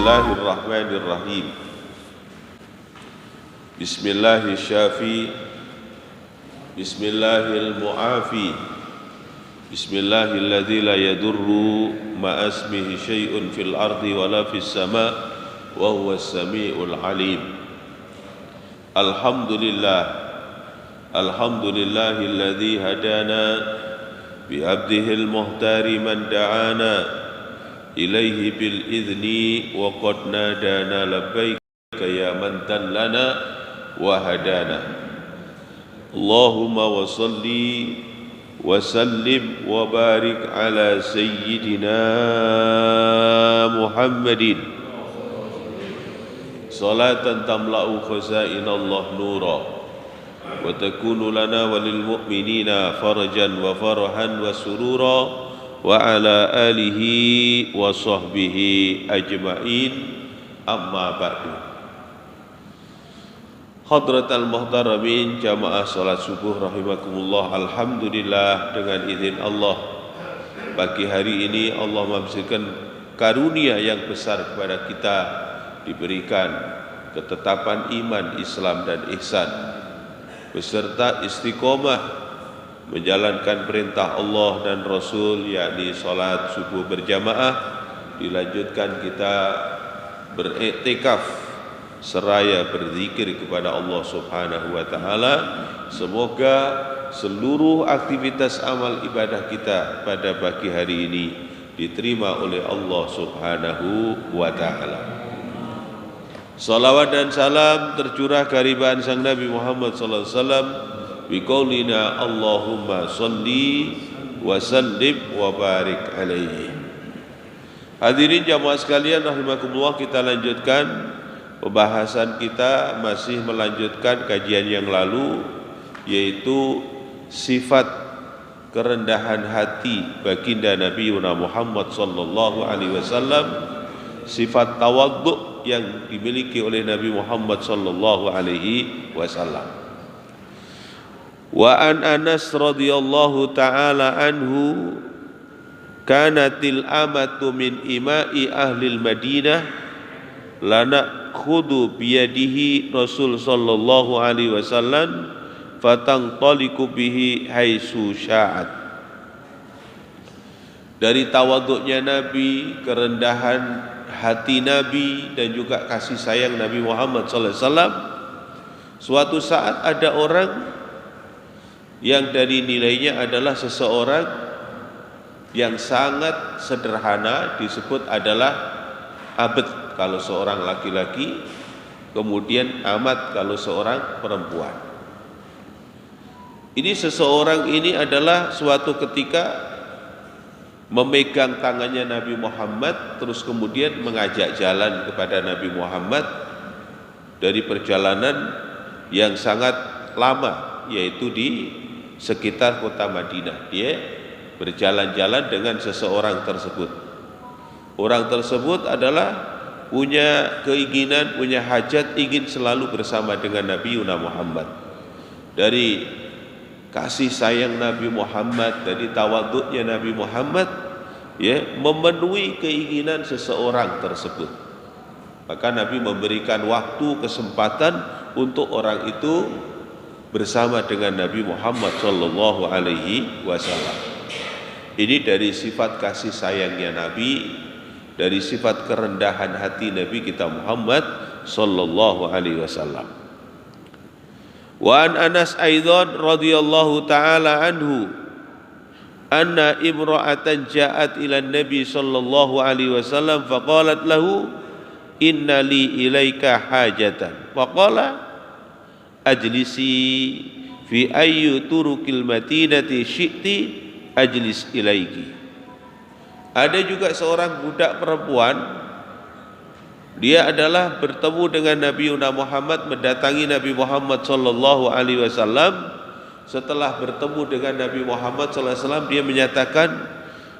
Bismillahirrahmanirrahim. Bismillahirrahmanirrahim. Bismillahirmu'afi. Bismillahilladzi la yadurru ma'asmihi syai'un fil ardi wala fis sama' wa huwas sami'ul alim. Alhamdulillah. Alhamdulillahilladzi hadana bi 'abdihil muhtari man da'ana ilaihi bil idzni wa qad nadana labbaika ya man dallana wa hadana. Allahumma wa salli wa sallim wa barik ala sayyidina Muhammadin salatan tamla'u khazainallah nura wa takunu lana walil mu'minina farajan wa farahan wa surura wa ala alihi wa sahbihi ajma'in, amma ba'du. Hadratal muhtaramin jamaah salat subuh rahimakumullah. Alhamdulillah, dengan izin Allah, pagi hari ini Allah memberikan karunia yang besar kepada kita, diberikan ketetapan iman, Islam dan ihsan beserta istiqomah menjalankan perintah Allah dan Rasul, yakni salat subuh berjamaah. Dilanjutkan kita beriktikaf seraya berzikir kepada Allah Subhanahu wa taala. Semoga seluruh aktivitas amal ibadah kita pada pagi hari ini diterima oleh Allah Subhanahu wa taala. Salawat dan salam tercurah kehadiran sang Nabi Muhammad sallallahu alaihi wasallam biqaulina Allahumma salli wa sallim wa barik alaihi. Hadirin jamaah sekalian rahimakumullah, kita lanjutkan pembahasan kita, masih melanjutkan kajian yang lalu, yaitu sifat kerendahan hati baginda Nabi Muhammad sallallahu alaihi wasallam, sifat tawadhu yang dimiliki oleh Nabi Muhammad sallallahu alaihi wasallam. Wa an Anas radhiyallahu ta'ala anhu kanatil amatu min ima'i ahlil Madinah lana khudu biyadihi Rasul sallallahu alaihi wasallam fatantaliku bihi haitsu sya'at. Dari tawaduknya Nabi, kerendahan hati Nabi dan juga kasih sayang Nabi Muhammad sallallahu alaihi wasallam, suatu saat ada orang yang dari nilainya adalah seseorang yang sangat sederhana, disebut adalah abd kalau seorang laki-laki, kemudian amat kalau seorang perempuan. Ini seseorang ini adalah suatu ketika memegang tangannya Nabi Muhammad, terus kemudian mengajak jalan kepada Nabi Muhammad dari perjalanan yang sangat lama, yaitu di sekitar kota Madinah. Dia berjalan-jalan dengan seseorang tersebut. Orang tersebut adalah punya keinginan, punya hajat, ingin selalu bersama dengan Nabi Muhammad. Dari kasih sayang Nabi Muhammad, dari tawaduknya Nabi Muhammad, ya, memenuhi keinginan seseorang tersebut. Maka Nabi memberikan waktu, kesempatan untuk orang itu bersama dengan Nabi Muhammad sallallahu alaihi wasallam. Ini dari sifat kasih sayangnya Nabi, dari sifat kerendahan hati Nabi kita Muhammad sallallahu alaihi wasallam. Wa an Anas aidan radhiyallahu taala anhu anna imra'atan ja'at ila Nabi sallallahu alaihi wasallam faqalat lahu inna li ilaika hajatan faqala ajlisi fi ayyu turukil madinati syi'ti ajlis ilaiki. Ada juga seorang budak perempuan, dia adalah bertemu dengan Nabi Muhammad, mendatangi Nabi Muhammad sallallahu alaihi wasallam. Setelah bertemu dengan Nabi Muhammad sallallahu alaihi wasallam, dia menyatakan,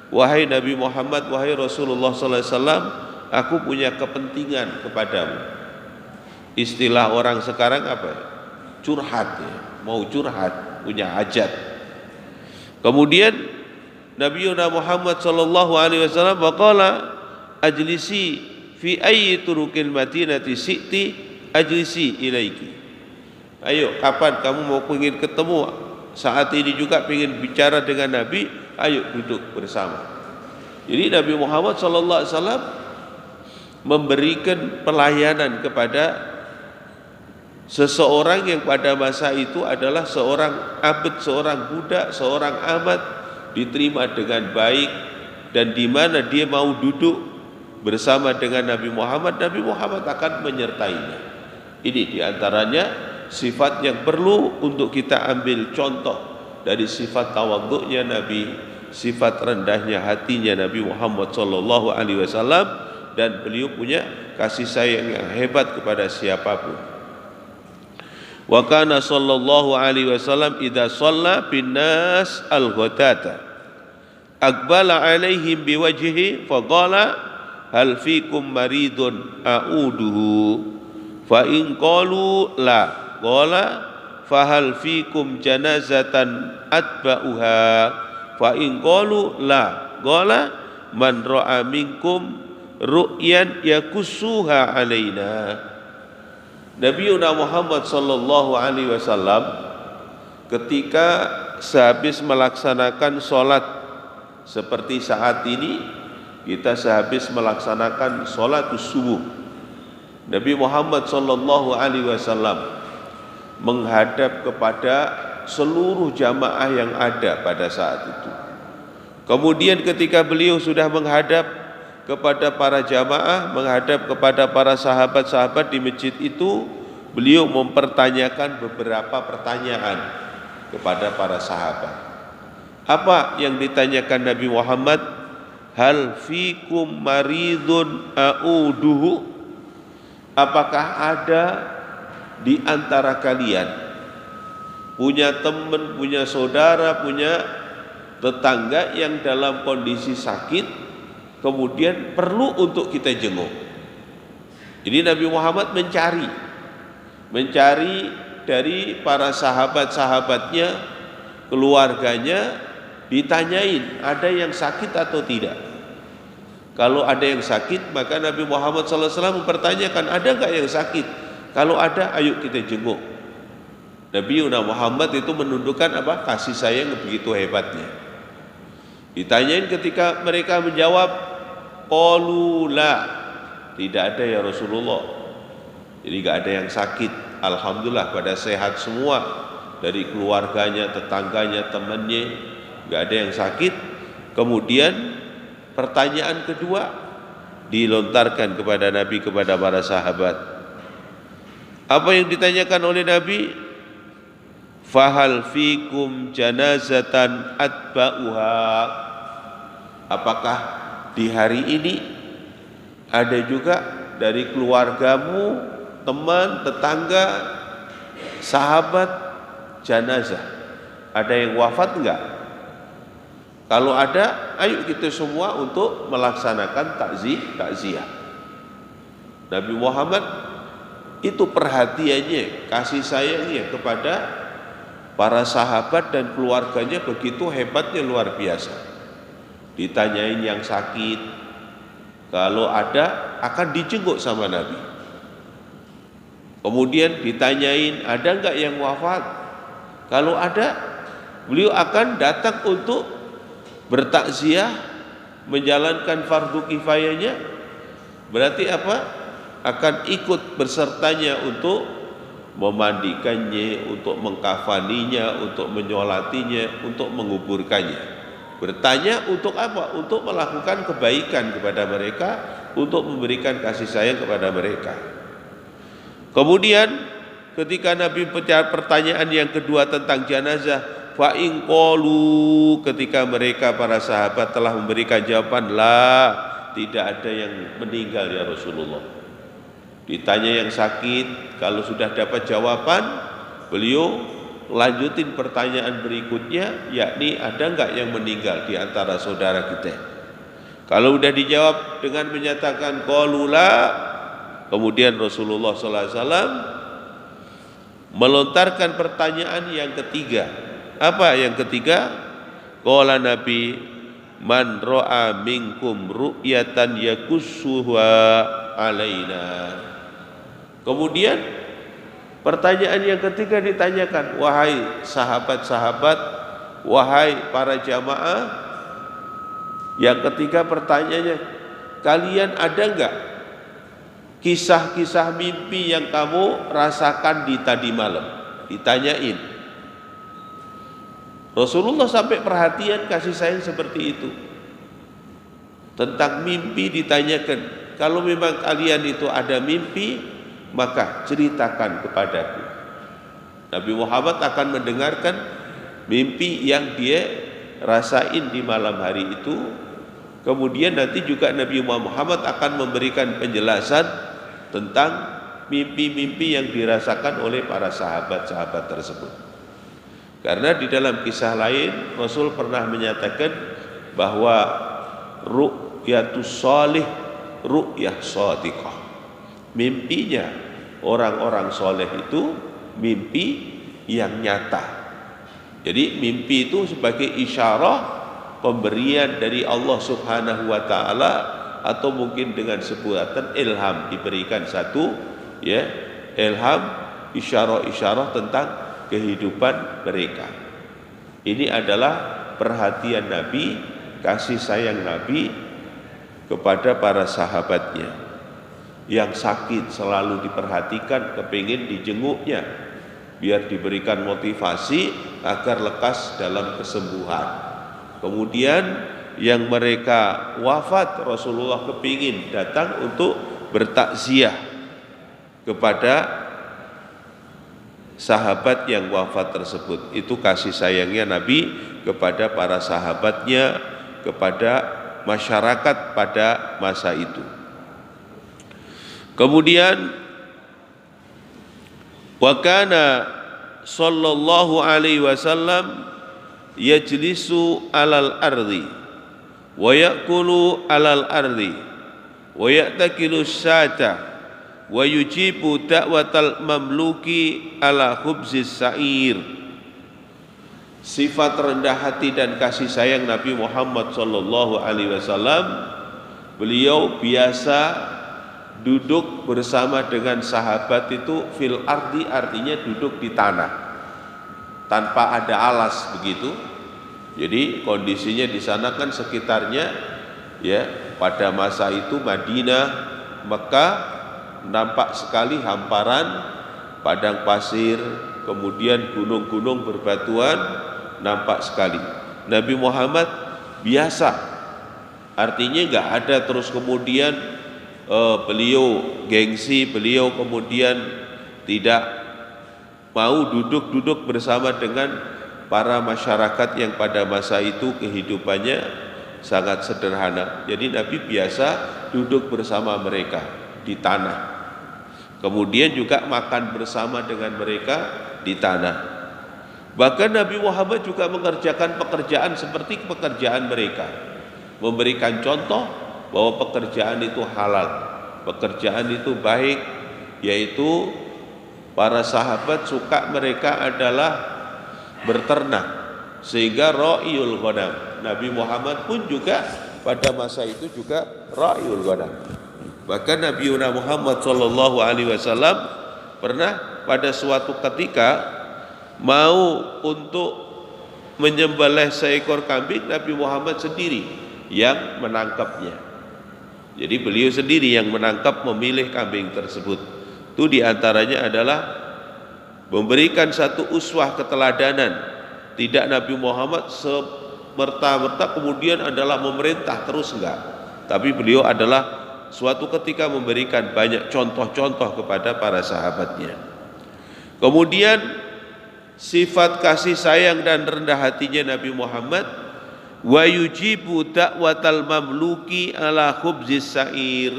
wahai Nabi Muhammad, wahai Rasulullah sallallahu alaihi wasallam, aku punya kepentingan kepadamu. Istilah orang sekarang apa? Curhat, ya. Mau curhat, punya hajat. Kemudian Nabi Muhammad sallallahu alaihi wasallam berkata, ajlisi fi ayyi turukil madinati si'ti ajlisi ilaiki. Ayo, kapan kamu mau ingin ketemu? Saat ini juga ingin bicara dengan Nabi, ayo duduk bersama. Jadi Nabi Muhammad SAW memberikan pelayanan kepada seseorang yang pada masa itu adalah seorang abd, seorang budak, seorang amat, diterima dengan baik, dan di mana dia mau duduk bersama dengan Nabi Muhammad akan menyertainya. Ini diantaranya sifat yang perlu untuk kita ambil contoh dari sifat tawadhu'nya Nabi, sifat rendahnya hatinya Nabi Muhammad SAW, dan beliau punya kasih sayang yang hebat kepada siapapun. Wa kana sallallahu alaihi wasallam idza shalla bin nas al-ghadata aqbala alaihim biwajhihi faqala hal fikum maridun a'uduhu fa in qalu la qala fa hal fikum janazatan atba'uha fa in qalu la qala man ra'a minkum ru'yan yakussuha alaina. Nabi Muhammad sallallahu alaihi wasallam ketika sehabis melaksanakan sholat seperti saat ini, kita sehabis melaksanakan sholat subuh, Nabi Muhammad sallallahu alaihi wasallam menghadap kepada seluruh jamaah yang ada pada saat itu. Kemudian ketika beliau sudah menghadap kepada para jamaah, menghadap kepada para sahabat-sahabat di masjid itu, beliau mempertanyakan beberapa pertanyaan kepada para sahabat. Apa yang ditanyakan Nabi Muhammad? Hal fikum maridun a'uduhu? Apakah ada di antara kalian punya teman, punya saudara, punya tetangga yang dalam kondisi sakit, kemudian perlu untuk kita jenguk? Jadi Nabi Muhammad mencari dari para sahabat-sahabatnya, keluarganya, ditanyain ada yang sakit atau tidak. Kalau ada yang sakit, maka Nabi Muhammad SAW mempertanyakan, ada enggak yang sakit? Kalau ada, ayo kita jenguk. Nabi Muhammad itu menunjukkan apa? Kasih sayang begitu hebatnya. Ditanyain, ketika mereka menjawab qalu la, tidak ada ya Rasulullah. Jadi enggak ada yang sakit, alhamdulillah pada sehat semua, dari keluarganya, tetangganya, temannya, enggak ada yang sakit. Kemudian pertanyaan kedua dilontarkan kepada Nabi, kepada para sahabat. Apa yang ditanyakan oleh Nabi? Fahal fikum janazatan atba'uha? Apakah di hari ini ada juga dari keluargamu, teman, tetangga, sahabat, janazah? Ada yang wafat enggak? Kalau ada, ayo kita semua untuk melaksanakan takziah. Nabi Muhammad itu perhatiannya, kasih sayangnya kepada para sahabat dan keluarganya begitu hebatnya, luar biasa. Ditanyain yang sakit, kalau ada akan dijenguk sama Nabi. Kemudian ditanyain ada enggak yang wafat? Kalau ada, beliau akan datang untuk bertakziah, menjalankan fardu kifayahnya. Berarti apa? Akan ikut bersertanya untuk memandikannya, untuk mengkafaninya, untuk menyolatinya, untuk menguburkannya. Bertanya untuk apa? Untuk melakukan kebaikan kepada mereka, untuk memberikan kasih sayang kepada mereka. Kemudian ketika Nabi pertanyaan yang kedua tentang jenazah, fa in qalu, ketika mereka para sahabat telah memberikan jawaban, la, tidak ada yang meninggal ya Rasulullah. Ditanya yang sakit, kalau sudah dapat jawaban, beliau lanjutin pertanyaan berikutnya, yakni ada enggak yang meninggal di antara saudara kita? Kalau sudah dijawab dengan menyatakan qalu la, kemudian Rasulullah SAW melontarkan pertanyaan yang ketiga. Apa yang ketiga? Qala Nabi, man ra'a minkum ru'yatan yakussuha alaina. Kemudian pertanyaan yang ketiga ditanyakan, wahai sahabat-sahabat, wahai para jamaah. Yang ketiga pertanyaannya, kalian ada enggak kisah-kisah mimpi yang kamu rasakan di tadi malam? Ditanyain. Rasulullah sampai perhatian, kasih sayang seperti itu. Tentang mimpi ditanyakan. Kalau memang kalian itu ada mimpi, maka ceritakan kepadaku. Nabi Muhammad akan mendengarkan mimpi yang dia rasain di malam hari itu. Kemudian nanti juga Nabi Muhammad akan memberikan penjelasan tentang mimpi-mimpi yang dirasakan oleh para sahabat-sahabat tersebut. Karena di dalam kisah lain Rasul pernah menyatakan bahwa ru'yatus sholih ru'yah shadiqah. Mimpinya orang-orang soleh itu mimpi yang nyata. Jadi mimpi itu sebagai isyarah pemberian dari Allah Subhanahu wa taala, atau mungkin dengan sebutan ilham, diberikan satu ilham, isyarah-isyarah tentang kehidupan mereka. Ini adalah perhatian Nabi, kasih sayang Nabi kepada para sahabatnya. Yang sakit selalu diperhatikan, kepingin dijenguknya biar diberikan motivasi agar lekas dalam kesembuhan. Kemudian yang mereka wafat, Rasulullah kepingin datang untuk bertakziah kepada sahabat yang wafat tersebut. Itu kasih sayangnya Nabi kepada para sahabatnya, kepada masyarakat pada masa itu. Kemudian wa kana sallallahu alaihi wasallam yajlisu alal ardi wa ya'kulu alal ardi wa ya'takilu syata wa yujibu da'watal mamluki ala khubzis sa'ir. Sifat rendah hati dan kasih sayang Nabi Muhammad sallallahu alaihi wasallam, beliau biasa duduk bersama dengan sahabat itu fil ardi, artinya duduk di tanah tanpa ada alas begitu. Jadi kondisinya di sana kan sekitarnya pada masa itu Madinah, Mekah, nampak sekali hamparan padang pasir, kemudian gunung-gunung berbatuan, nampak sekali. Nabi Muhammad biasa, artinya enggak ada terus kemudian beliau gengsi, beliau kemudian tidak mau duduk-duduk bersama dengan para masyarakat yang pada masa itu kehidupannya sangat sederhana. Jadi Nabi biasa duduk bersama mereka di tanah, kemudian juga makan bersama dengan mereka di tanah. Bahkan Nabi Muhammad juga mengerjakan pekerjaan seperti pekerjaan mereka, memberikan contoh bahwa pekerjaan itu halal, pekerjaan itu baik, yaitu para sahabat suka mereka adalah berternak, sehingga ra'iyul ghanam. Nabi Muhammad pun juga pada masa itu juga ra'iyul ghanam. Bahkan Nabi Muhammad sallallahu alaihi wasallam pernah pada suatu ketika mau untuk menyembelih seekor kambing, Nabi Muhammad sendiri yang menangkapnya. Jadi beliau sendiri yang menangkap, memilih kambing tersebut. Itu diantaranya adalah memberikan satu uswah keteladanan. Tidak Nabi Muhammad semerta-merta kemudian adalah memerintah terus, enggak. Tapi beliau adalah suatu ketika memberikan banyak contoh-contoh kepada para sahabatnya. Kemudian sifat kasih sayang dan rendah hatinya Nabi Muhammad, wa yujibu da'watal mamluki ala khubzis sa'ir.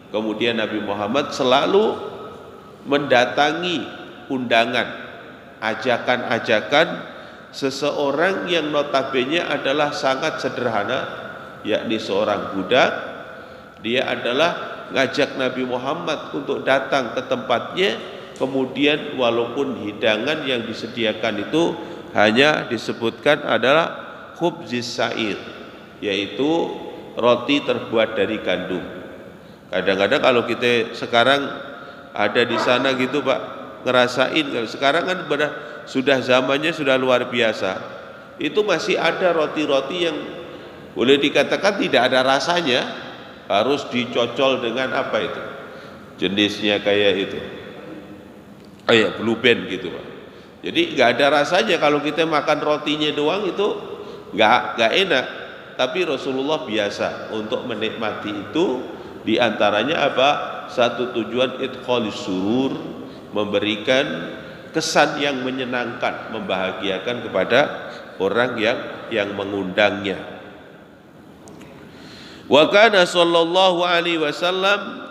Kemudian Nabi Muhammad selalu mendatangi undangan, ajakan-ajakan seseorang yang notabene adalah sangat sederhana, yakni seorang budak. Dia adalah ngajak Nabi Muhammad untuk datang ke tempatnya, kemudian walaupun hidangan yang disediakan itu hanya disebutkan adalah khubzis sa'ir, yaitu roti terbuat dari gandum. Kadang-kadang kalau kita sekarang ada di sana gitu Pak, ngerasain kalau sekarang kan sudah zamannya sudah luar biasa. Itu masih ada roti-roti yang boleh dikatakan tidak ada rasanya, harus dicocol dengan apa itu? Jenisnya kayak itu. Kayak Blue Band gitu Pak. Jadi nggak ada rasanya kalau kita makan rotinya doang itu nggak enak. Tapi Rasulullah biasa untuk menikmati itu, diantaranya apa? Satu tujuan idkhalis surur, memberikan kesan yang menyenangkan, membahagiakan kepada orang yang mengundangnya. Wa kana sallallahu alaihi wasallam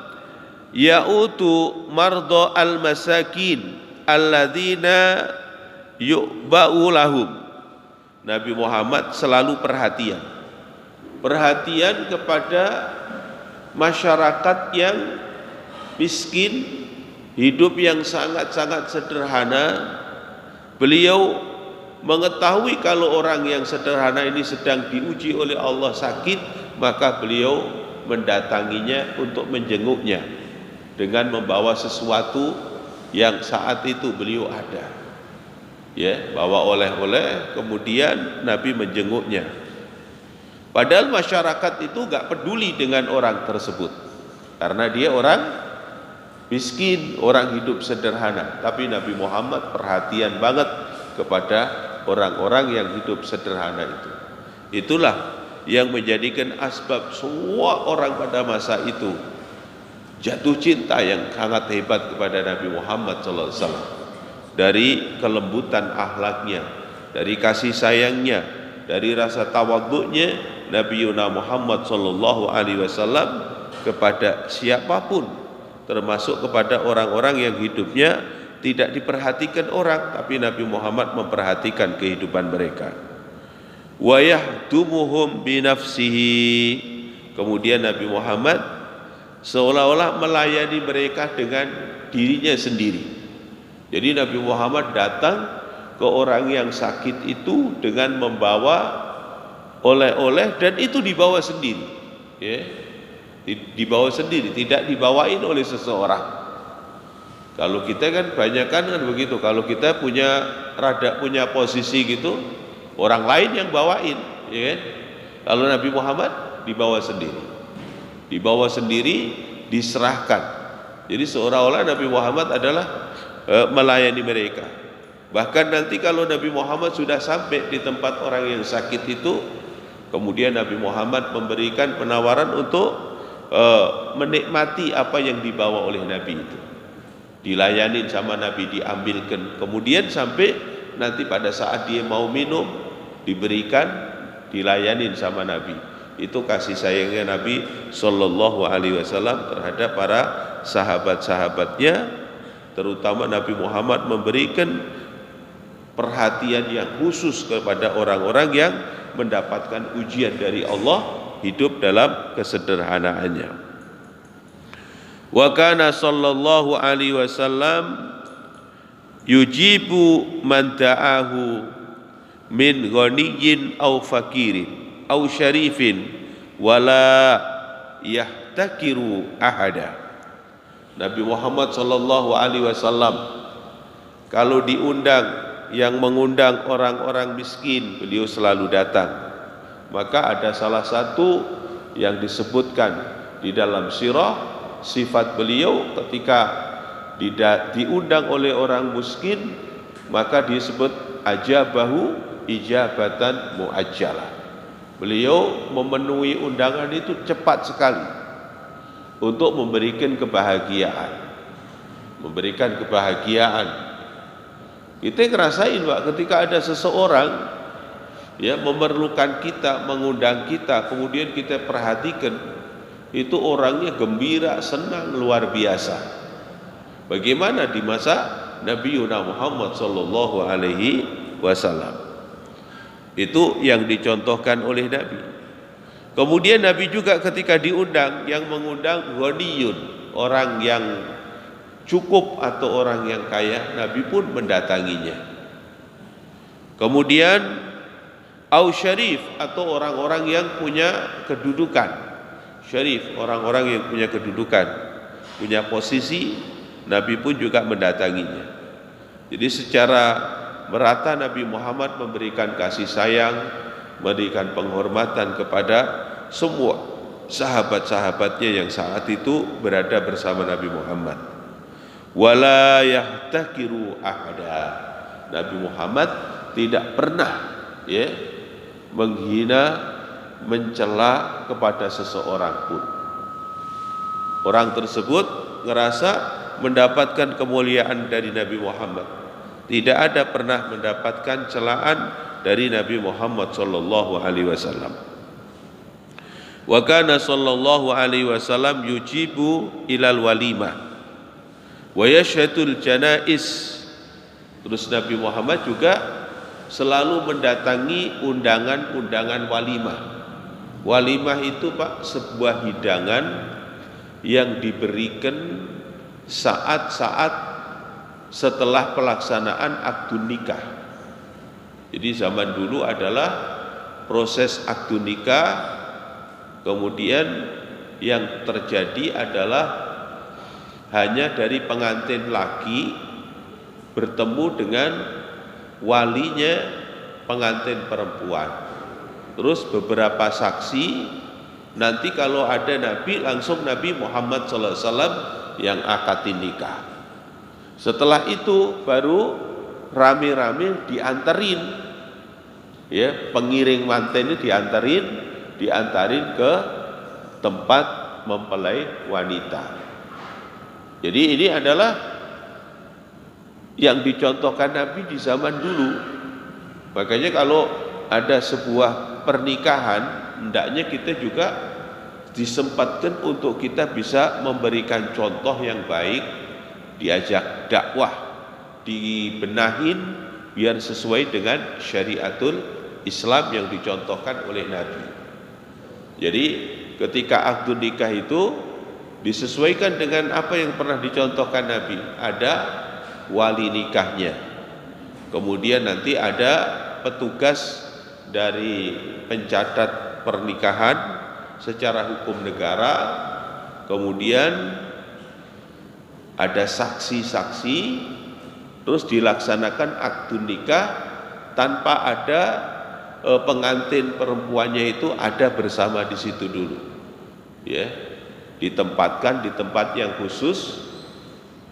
ya'utu mardo al-masakin alladzina yu'ba'u lahum. Nabi Muhammad selalu perhatian kepada masyarakat yang miskin, hidup yang sangat-sangat sederhana. Beliau mengetahui kalau orang yang sederhana ini sedang diuji oleh Allah sakit, maka beliau mendatanginya untuk menjenguknya dengan membawa sesuatu yang saat itu beliau ada, ya, bawa oleh-oleh, kemudian Nabi menjenguknya. Padahal masyarakat itu gak peduli dengan orang tersebut, karena dia orang miskin, orang hidup sederhana. Tapi Nabi Muhammad perhatian banget kepada orang-orang yang hidup sederhana itu. Itulah yang menjadikan asbab semua orang pada masa itu jatuh cinta yang sangat hebat kepada Nabi Muhammad SAW. Dari kelembutan akhlaknya, dari kasih sayangnya, dari rasa tawadhu'nya Nabi Muhammad SAW kepada siapapun, termasuk kepada orang-orang yang hidupnya tidak diperhatikan orang, tapi Nabi Muhammad memperhatikan kehidupan mereka. Wa yahdumuhum binafsihi. Kemudian Nabi Muhammad seolah-olah melayani mereka dengan dirinya sendiri. Jadi Nabi Muhammad datang ke orang yang sakit itu dengan membawa oleh-oleh, dan itu dibawa sendiri, ya, dibawa sendiri, tidak dibawain oleh seseorang. Kalau kita kan banyak kan begitu, kalau kita punya posisi gitu, orang lain yang bawain, ya kan? Kalau Nabi Muhammad dibawa sendiri, diserahkan. Jadi seolah-olah Nabi Muhammad adalah melayani mereka. Bahkan nanti kalau Nabi Muhammad sudah sampai di tempat orang yang sakit itu, kemudian Nabi Muhammad memberikan penawaran untuk menikmati apa yang dibawa oleh Nabi itu. Dilayanin sama Nabi, diambilkan. Kemudian sampai nanti pada saat dia mau minum, diberikan, dilayanin sama Nabi. Itu kasih sayangnya Nabi Sallallahu Alaihi Wasallam terhadap para sahabat-sahabatnya. Terutama Nabi Muhammad memberikan perhatian yang khusus kepada orang-orang yang mendapatkan ujian dari Allah, hidup dalam kesederhanaannya. Wa kana sallallahu alaihi wasallam yujibu man da'ahu min ghaniyyin aw fakirin aw syarifin wala yahtakiru ahada. Nabi Muhammad sallallahu alaihi wasallam kalau diundang, yang mengundang orang-orang miskin, beliau selalu datang. Maka ada salah satu yang disebutkan di dalam sirah sifat beliau ketika diundang oleh orang miskin, maka disebut ajabahu ijabatan muajjalah. Beliau memenuhi undangan itu cepat sekali untuk memberikan kebahagiaan. Kita ngerasain Pak, ketika ada seseorang ya memerlukan kita, mengundang kita, kemudian kita perhatikan, itu orangnya gembira, senang, luar biasa. Bagaimana di masa Nabi Muhammad sallallahu alaihi wasallam. Itu yang dicontohkan oleh Nabi. Kemudian Nabi juga ketika diundang, yang mengundang ghaniyun, orang yang cukup atau orang yang kaya, Nabi pun mendatanginya. Kemudian au syarif, atau orang-orang yang punya kedudukan. syarif, orang-orang yang punya kedudukan, punya posisi, Nabi pun juga mendatanginya. Jadi secara merata Nabi Muhammad memberikan kasih sayang, memberikan penghormatan kepada semua sahabat-sahabatnya yang saat itu berada bersama Nabi Muhammad. Wala yahtakiru ahada. Nabi Muhammad tidak pernah menghina, mencela kepada seseorang pun. Orang tersebut ngerasa mendapatkan kemuliaan dari Nabi Muhammad. Tidak ada pernah mendapatkan celaan dari Nabi Muhammad sallallahu alaihi wasallam. Wa kana sallallahu alaihi wasallam yujibu ilal walimah wa yashhadul janais. Terus Nabi Muhammad juga selalu mendatangi undangan-undangan walimah. Walimah itu Pak, sebuah hidangan yang diberikan saat-saat setelah pelaksanaan akad nikah. Jadi zaman dulu adalah proses akad nikah, kemudian yang terjadi adalah hanya dari pengantin laki bertemu dengan walinya pengantin perempuan. Terus beberapa saksi, nanti kalau ada Nabi, langsung Nabi Muhammad SAW yang akad nikah. Setelah itu baru rame-rame diantarin, pengiring manten ini diantarin ke tempat mempelai wanita. Jadi ini adalah yang dicontohkan Nabi di zaman dulu. Makanya kalau ada sebuah pernikahan, hendaknya kita juga disempatkan untuk kita bisa memberikan contoh yang baik, diajak dakwah, dibenahin biar sesuai dengan syariatul Islam yang dicontohkan oleh Nabi. Jadi ketika akad nikah itu disesuaikan dengan apa yang pernah dicontohkan Nabi. Ada wali nikahnya, kemudian nanti ada petugas dari pencatat pernikahan secara hukum negara, kemudian ada saksi-saksi, terus dilaksanakan akad nikah tanpa ada pengantin perempuannya itu ada bersama di situ dulu, ditempatkan di tempat yang khusus.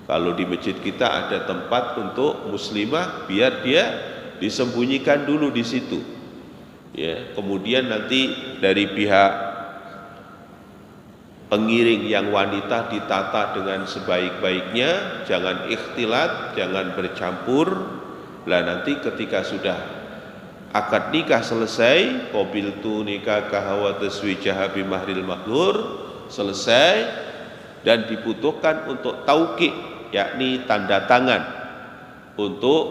Kalau di masjid kita ada tempat untuk muslimah, biar dia disembunyikan dulu di situ. Kemudian nanti dari pihak pengiring yang wanita ditata dengan sebaik-baiknya, jangan ikhtilat, jangan bercampur. Lah nanti ketika sudah akad nikah selesai, qabiltu nikah wa taswijaha bi mahril mahdhur, selesai dan dibutuhkan untuk tauqi, yakni tanda tangan untuk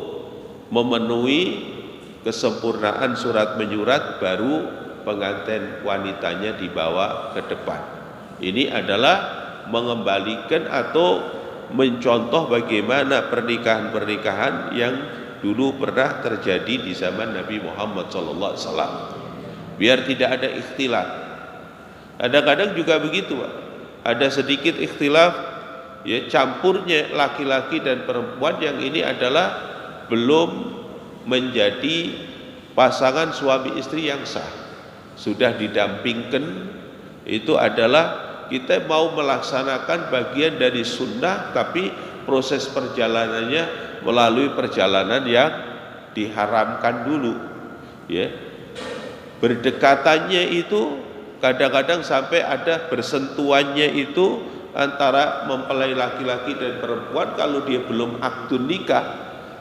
memenuhi kesempurnaan surat menyurat, baru pengantin wanitanya dibawa ke depan. Ini adalah mengembalikan atau mencontoh bagaimana pernikahan-pernikahan yang dulu pernah terjadi di zaman Nabi Muhammad SAW, biar tidak ada ikhtilaf. Kadang-kadang juga begitu, Pak. Ada sedikit ikhtilaf, campurnya laki-laki dan perempuan yang ini adalah belum menjadi pasangan suami istri yang sah. Sudah didampingkan, itu adalah kita mau melaksanakan bagian dari sunnah, tapi proses perjalanannya melalui perjalanan yang diharamkan dulu. Berdekatannya itu kadang-kadang sampai ada bersentuhannya itu antara mempelai laki-laki dan perempuan. Kalau dia belum akad nikah,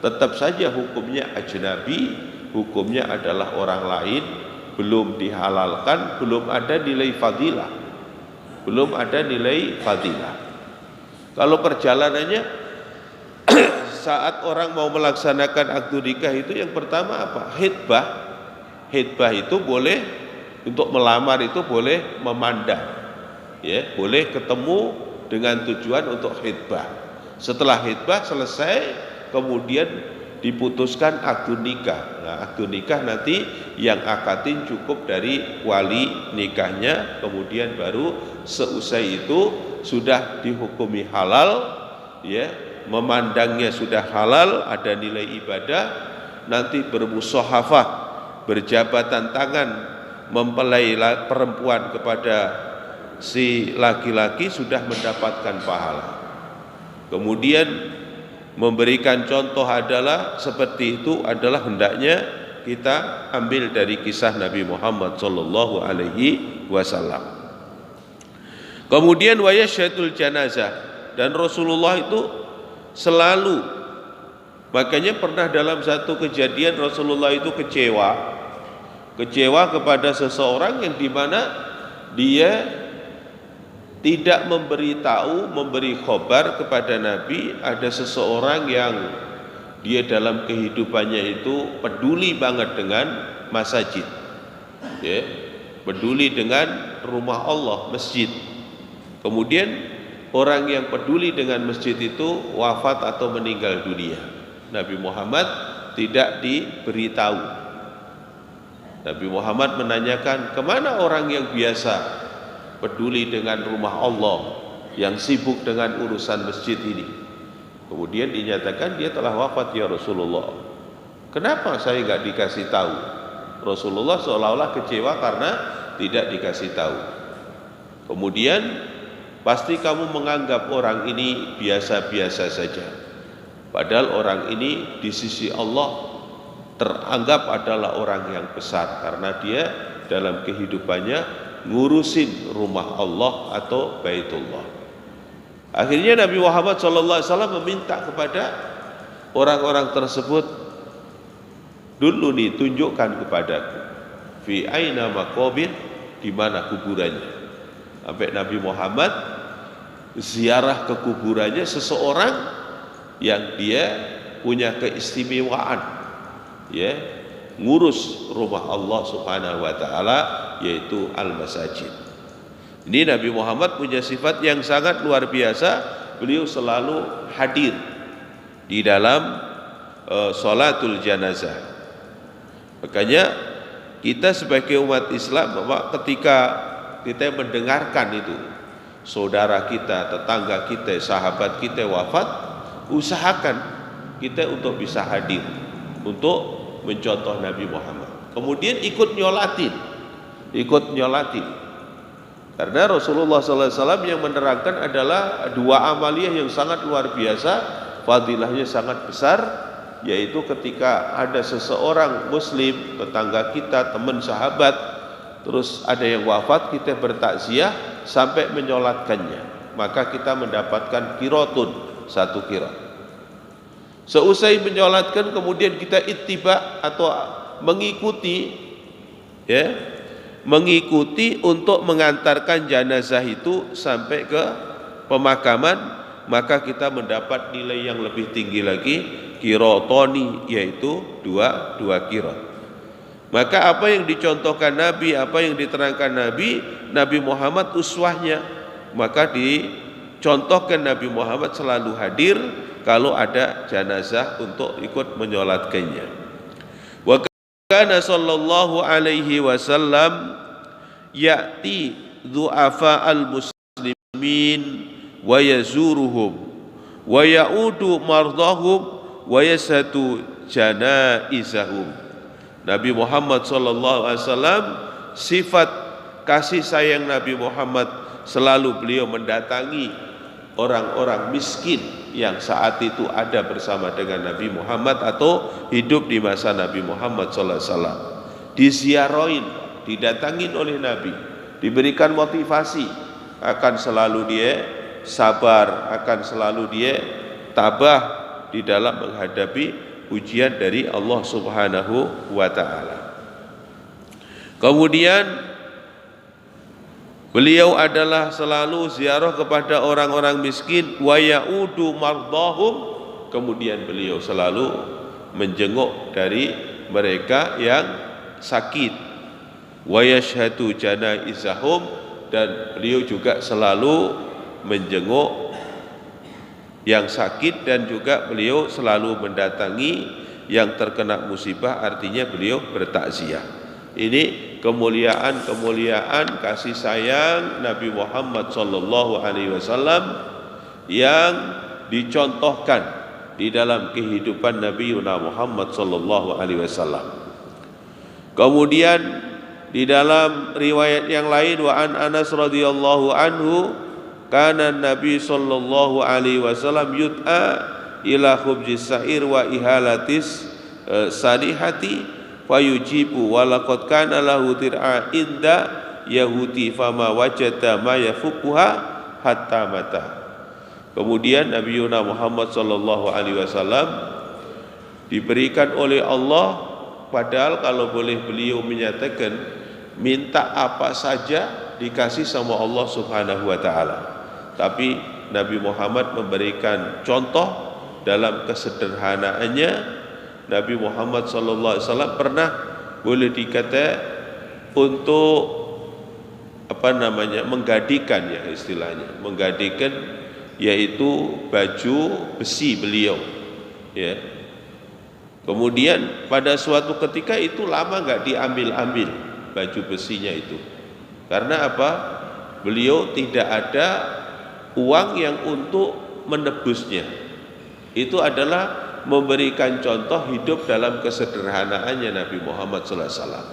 tetap saja hukumnya ajnabi, hukumnya adalah orang lain, belum dihalalkan, belum ada nilai fadilah. Kalau perjalanannya saat orang mau melaksanakan akad nikah itu yang pertama apa? Hitbah itu boleh, untuk melamar itu boleh memandang, boleh ketemu dengan tujuan untuk hitbah. Setelah hitbah selesai, kemudian diputuskan akad nikah. Nah, akad nikah nanti yang akadin cukup dari wali nikahnya, kemudian baru seusai itu sudah dihukumi halal, ya, memandangnya sudah halal, ada nilai ibadah, nanti bermusahabah, berjabatan tangan mempelai perempuan kepada si laki-laki sudah mendapatkan pahala. Kemudian memberikan contoh adalah seperti itu adalah hendaknya kita ambil dari kisah Nabi Muhammad sallallahu alaihi wasallam. Kemudian wa yashhadul janazah, dan Rasulullah itu selalu, makanya pernah dalam satu kejadian Rasulullah itu kecewa kepada seseorang yang dimana dia tidak memberi khabar kepada Nabi ada seseorang yang dia dalam kehidupannya itu peduli banget dengan masjid, ya, peduli dengan rumah Allah, masjid. Kemudian orang yang peduli dengan masjid itu wafat atau meninggal dunia. Nabi Muhammad tidak diberitahu. Nabi Muhammad menanyakan, kemana orang yang biasa peduli dengan rumah Allah, yang sibuk dengan urusan masjid ini? Kemudian dinyatakan dia telah wafat ya Rasulullah. Kenapa saya nggak dikasih tahu? Rasulullah seolah-olah kecewa karena tidak dikasih tahu. Kemudian pasti kamu menganggap orang ini biasa-biasa saja, padahal orang ini di sisi Allah teranggap adalah orang yang besar karena dia dalam kehidupannya ngurusin rumah Allah atau Baitullah. Akhirnya Nabi Muhammad SAW meminta kepada orang-orang tersebut, dulu tunjukkan kepadaku fi aina maqabir, di mana kuburannya. Sampai Nabi Muhammad ziarah ke kuburannya seseorang yang dia punya keistimewaan, ya, ngurus rumah Allah Subhanahu wa taala, yaitu al-masajid. Ini Nabi Muhammad punya sifat yang sangat luar biasa. Beliau selalu hadir di dalam sholatul janazah. Makanya kita sebagai umat Islam, bahwa ketika kita mendengarkan itu saudara kita, tetangga kita, sahabat kita wafat, usahakan kita untuk bisa hadir untuk mencontoh Nabi Muhammad. Kemudian ikut nyolatin. Karena Rasulullah SAW yang menerangkan adalah dua amaliyah yang sangat luar biasa, fadilahnya sangat besar, yaitu ketika ada seseorang muslim, tetangga kita, teman sahabat, terus ada yang wafat, kita bertakziah sampai menyolatkannya, maka kita mendapatkan qiraatun, 1 qiraat. Seusai menyolatkan kemudian kita ittiba atau mengikuti, ya, mengikuti untuk mengantarkan jenazah itu sampai ke pemakaman, maka kita mendapat nilai yang lebih tinggi lagi, qiraatoni, yaitu dua qiraat. Maka apa yang dicontohkan Nabi, apa yang diterangkan Nabi Muhammad uswahnya, maka dicontohkan Nabi Muhammad selalu hadir kalau ada jenazah untuk ikut menyolatkannya. Wa kana sallallahu alaihi wasallam ya'ti du'afa al-muslimin wa yazuruhum wa ya'udu mardahum wa yashhadu janaizahum. Nabi Muhammad sallallahu alaihi wasallam, sifat kasih sayang Nabi Muhammad, selalu beliau mendatangi orang-orang miskin yang saat itu ada bersama dengan Nabi Muhammad atau hidup di masa Nabi Muhammad SAW. Diziarahin, didatangin oleh Nabi, diberikan motivasi, akan selalu dia sabar, akan selalu dia tabah di dalam menghadapi ujian dari Allah Subhanahu wa taala. Kemudian beliau adalah selalu ziarah kepada orang-orang miskin, wa ya'udu mardahum, kemudian beliau selalu menjenguk dari mereka yang sakit, wa yashhadu janaizahum, dan beliau juga selalu menjenguk yang sakit, dan juga beliau selalu mendatangi yang terkena musibah, artinya beliau bertakziah. Ini kemuliaan kasih sayang Nabi Muhammad sallallahu alaihi wasallam yang dicontohkan di dalam kehidupan Nabi Muhammad sallallahu alaihi wasallam. Kemudian di dalam riwayat yang lain, wa an Anas radhiyallahu anhu kana Nabi sallallahu alaihi wasallam yut'a ila khubzis sa'ir wa ihalatis salihati fayujibu wa laqad kana lahu tir'a inda yahudi fama wajada ma yafukuha hatta mata. Kemudian Nabi Muhammad sallallahu alaihi wasallam diberikan oleh Allah, padahal kalau boleh beliau menyatakan minta apa saja dikasih sama Allah Subhanahu wa taala. Tapi Nabi Muhammad memberikan contoh dalam kesederhanaannya. Nabi Muhammad sallallahu alaihi wasallam pernah boleh dikata untuk menggadikan, ya istilahnya, menggadikan, yaitu baju besi beliau, ya. Kemudian pada suatu ketika itu lama nggak diambil-ambil baju besinya itu. Karena apa? Beliau tidak ada uang yang untuk menebusnya. Itu adalah memberikan contoh hidup dalam kesederhanaannya Nabi Muhammad sallallahu alaihi wasallam.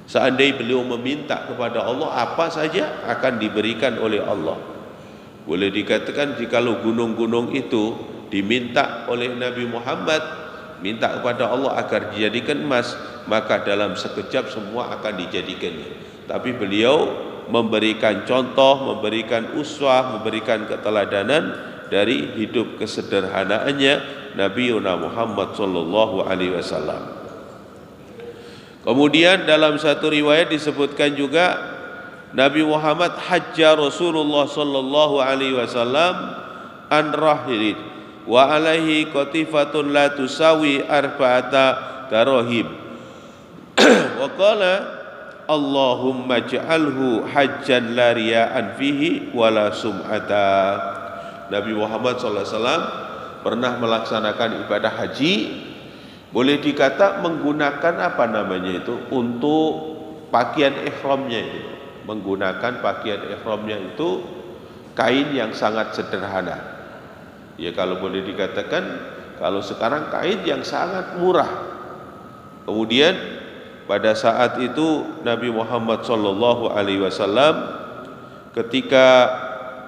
Seandainya beliau meminta kepada Allah, apa saja akan diberikan oleh Allah. Boleh dikatakan jikalau gunung-gunung itu diminta oleh Nabi Muhammad, minta kepada Allah agar dijadikan emas, maka dalam sekejap semua akan dijadikannya. Tapi beliau memberikan contoh, memberikan uswah, memberikan keteladanan dari hidup kesederhanaannya Nabi Muhammad sallallahu alaihi wasallam. Kemudian dalam satu riwayat disebutkan juga Nabi Muhammad hajja Rasulullah sallallahu alaihi wasallam an rahilin wa alaihi qatifatun la tusawi arba'ata darahim wa qala Allahumma ja'alhu hajjan la riya'an fihi wala sum'ata. Nabi Muhammad SAW pernah melaksanakan ibadah haji, boleh dikata menggunakan untuk pakaian ihramnya itu, menggunakan pakaian ihramnya itu kain yang sangat sederhana. Ya, kalau boleh dikatakan kalau sekarang kain yang sangat murah. Kemudian pada saat itu Nabi Muhammad sallallahu alaihi wasallam ketika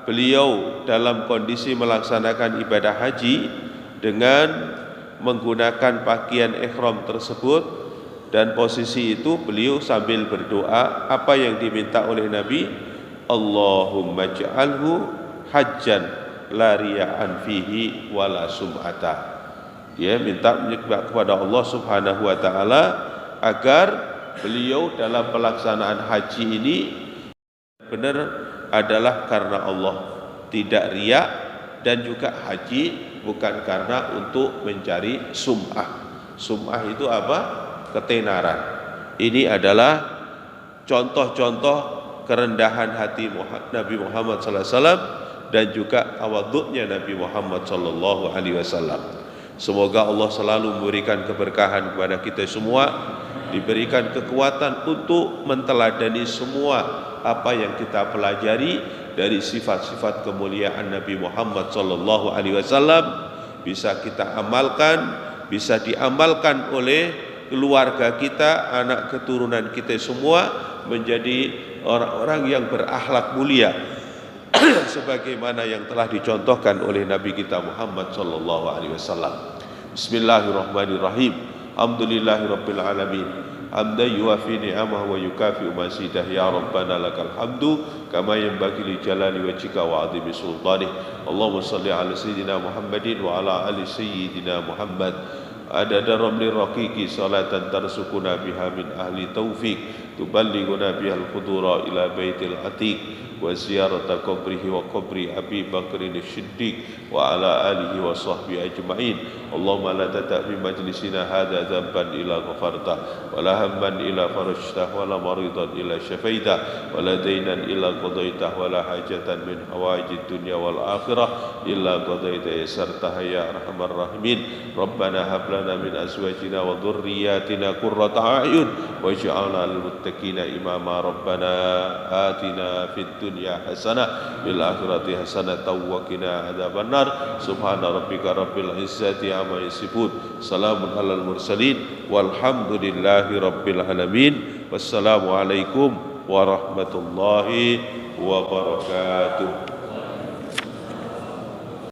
beliau dalam kondisi melaksanakan ibadah haji dengan menggunakan pakaian ihram tersebut, dan posisi itu beliau sambil berdoa, apa yang diminta oleh Nabi, Allahumma ja'alhu hajjan la riya'an fihi wala sum'ata. Dia minta kepada Allah Subhanahu wa taala agar beliau dalam pelaksanaan haji ini benar adalah karena Allah, tidak riya, dan juga haji bukan karena untuk mencari sum'ah. Sum'ah itu apa? Ketenaran. Ini adalah contoh-contoh kerendahan hati Nabi Muhammad SAW dan juga tawadhu'nya Nabi Muhammad SAW. Semoga Allah selalu memberikan keberkahan kepada kita semua, diberikan kekuatan untuk menteladani semua apa yang kita pelajari dari sifat-sifat kemuliaan Nabi Muhammad SAW, bisa kita amalkan, bisa diamalkan oleh keluarga kita, anak keturunan kita semua menjadi orang-orang yang berakhlak mulia sebagaimana yang telah dicontohkan oleh Nabi kita Muhammad sallallahu alaihi wasallam. Bismillahirrahmanirrahim. Alhamdulillahirabbil alamin. Hamdan yuwafi ni'amahu wa yukafi'u mazidah, ya rabbana lakal hamdu kama yanbaghi li jalali wajhika wa 'azimi sultanih. Allahumma shalli ala sayyidina Muhammadin wa ala ali sayyidina Muhammad adada ramli raqiqi salatan tarsukuna biha min ahli taufiq تبلغنا بها القدور إلى بيت العتيق وزيارة قبره وقبر أبي بكر الصديق وعلى آله وصحبه أجمعين. اللهم لا تدع في مجلسنا هذا ذنبا إلا غفرته ولا هما إلا فرجته ولا مريضا إلا شفيته ولا دينا إلا قضيته ولا حاجة من حوائج الدنيا والآخرة إلا قضيت يسرتها يا أرحم الراحمين. ربنا هب لنا من أزواجنا وذرياتنا قرة أعين واجعلنا للمتقين إماما. ربنا آتنا في الدنيا حسنة وفي الآخرة حسنة وقنا عذاب النار. سبحان ربك رب العزة عما يصفون سلام على المرسلين والحمد لله رب العالمين. والسلام عليكم warahmatullahi wabarakatuh.